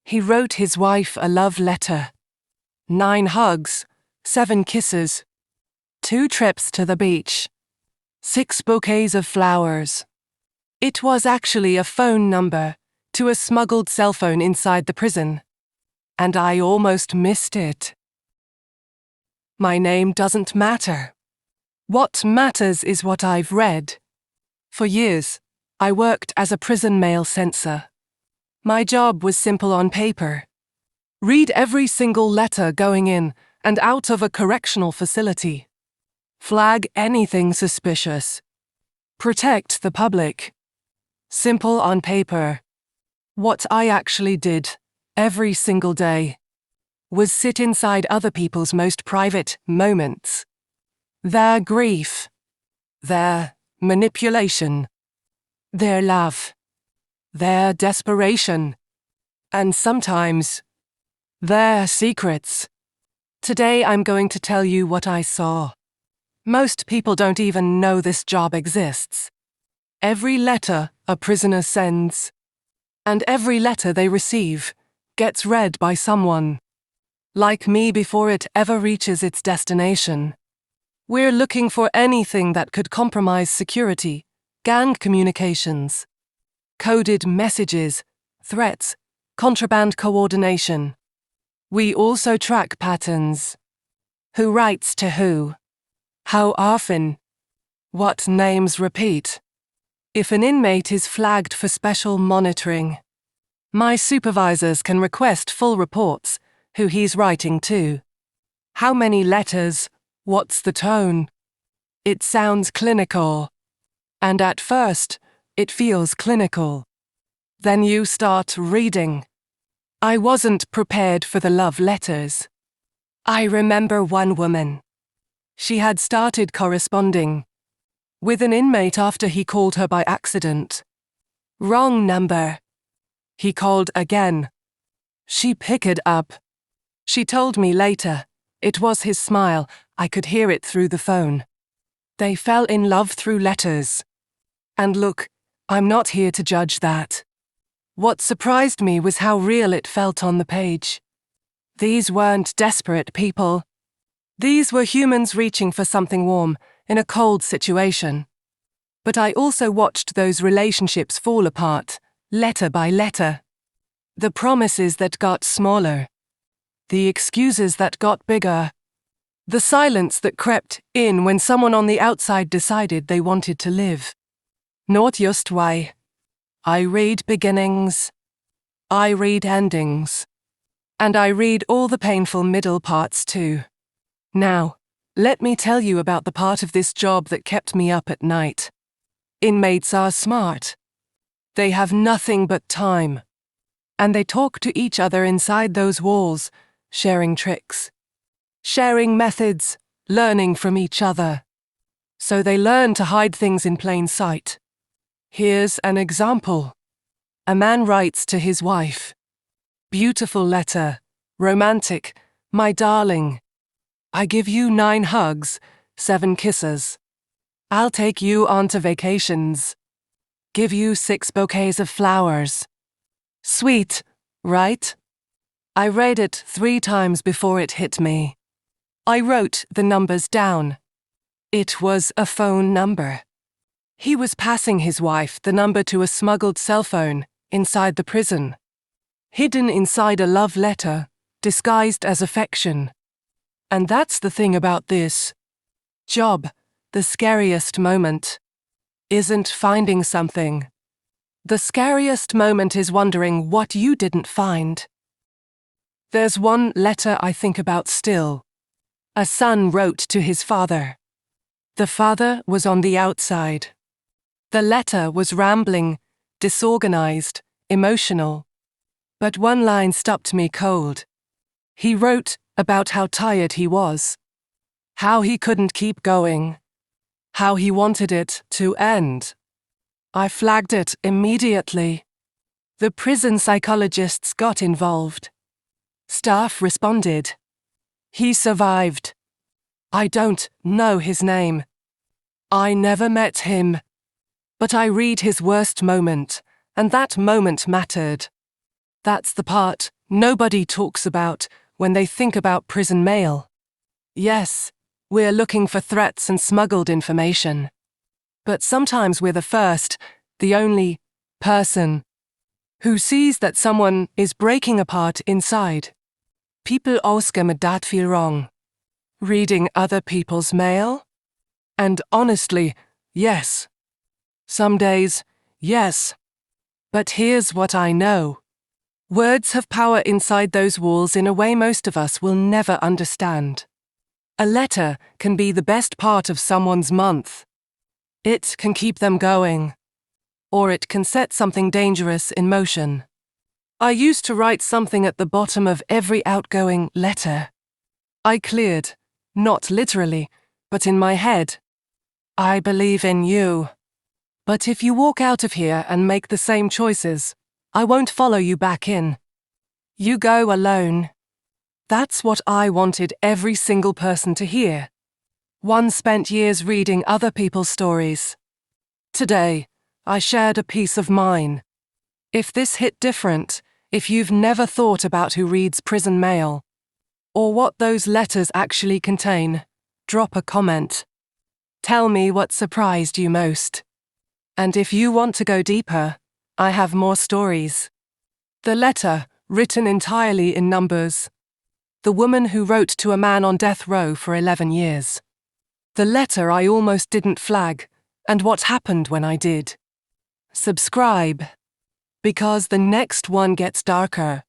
He wrote his wife a love letter. 9 hugs, 7 kisses, 2 trips to the beach, 6 bouquets of flowers. It was actually a phone number to a smuggled cell phone inside the prison, and I almost missed it. My name doesn't matter. What matters is what I've read. For years, I worked as a prison mail censor. My job was simple on paper. Read every single letter going in and out of a correctional facility. Flag anything suspicious. Protect the public. Simple on paper. What I actually did, every single day, was sit inside other people's most private moments. Their grief. Their manipulation. Their love. Their desperation. And sometimes, their secrets. Today I'm going to tell you what I saw. Most people don't even know this job exists. Every letter a prisoner sends, and every letter they receive, gets read by someone. Like me before it ever reaches its destination. We're looking for anything that could compromise security, gang communications, coded messages, threats, contraband coordination. We also track patterns. Who writes to who? How often? What names repeat? If an inmate is flagged for special monitoring, my supervisors can request full reports, who he's writing to. How many letters? What's the tone? It sounds clinical. And at first, it feels clinical. Then you start reading. I wasn't prepared for the love letters. I remember one woman. She had started corresponding with an inmate after he called her by accident. Wrong number. He called again. She picked up. She told me later, it was his smile, I could hear it through the phone. They fell in love through letters. And look, I'm not here to judge that. What surprised me was how real it felt on the page. These weren't desperate people. These were humans reaching for something warm in a cold situation. But I also watched those relationships fall apart, letter by letter. The promises that got smaller. The excuses that got bigger. The silence that crept in when someone on the outside decided they wanted to live. Not just why. I read beginnings. I read endings. And I read all the painful middle parts too. Now, let me tell you about the part of this job that kept me up at night. Inmates are smart. They have nothing but time. And they talk to each other inside those walls, sharing tricks, sharing methods, learning from each other. So they learn to hide things in plain sight. Here's an example. A man writes to his wife. Beautiful letter, romantic, my darling. I give you 9 hugs, 7 kisses. I'll take you onto vacations. Give you 6 bouquets of flowers. Sweet, right? I read it 3 times before it hit me. I wrote the numbers down. It was a phone number. He was passing his wife the number to a smuggled cell phone inside the prison. Hidden inside a love letter, disguised as affection. And that's the thing about this job, the scariest moment isn't finding something. The scariest moment is wondering what you didn't find. There's one letter I think about still. A son wrote to his father. The father was on the outside. The letter was rambling, disorganized, emotional. But one line stopped me cold. He wrote about how tired he was. How he couldn't keep going. How he wanted it to end. I flagged it immediately. The prison psychologists got involved. Staff responded. He survived. I don't know his name. I never met him. But I read his worst moment, and that moment mattered. That's the part nobody talks about when they think about prison mail. Yes, we're looking for threats and smuggled information. But sometimes we're the first, the only person who sees that someone is breaking apart inside. People önskar med dat feel wrong. Reading other people's mail? And honestly, yes. Some days, yes. But here's what I know. Words have power inside those walls in a way most of us will never understand. A letter can be the best part of someone's month. It can keep them going. Or it can set something dangerous in motion. I used to write something at the bottom of every outgoing letter. I cleared, not literally, but in my head. I believe in you. But if you walk out of here and make the same choices, I won't follow you back in. You go alone. That's what I wanted every single person to hear. One spent years reading other people's stories. Today, I shared a piece of mine. If this hit different, if you've never thought about who reads prison mail, or what those letters actually contain, drop a comment. Tell me what surprised you most. And if you want to go deeper, I have more stories. The letter, written entirely in numbers. The woman who wrote to a man on death row for 11 years. The letter I almost didn't flag, and what happened when I did. Subscribe. Because the next one gets darker.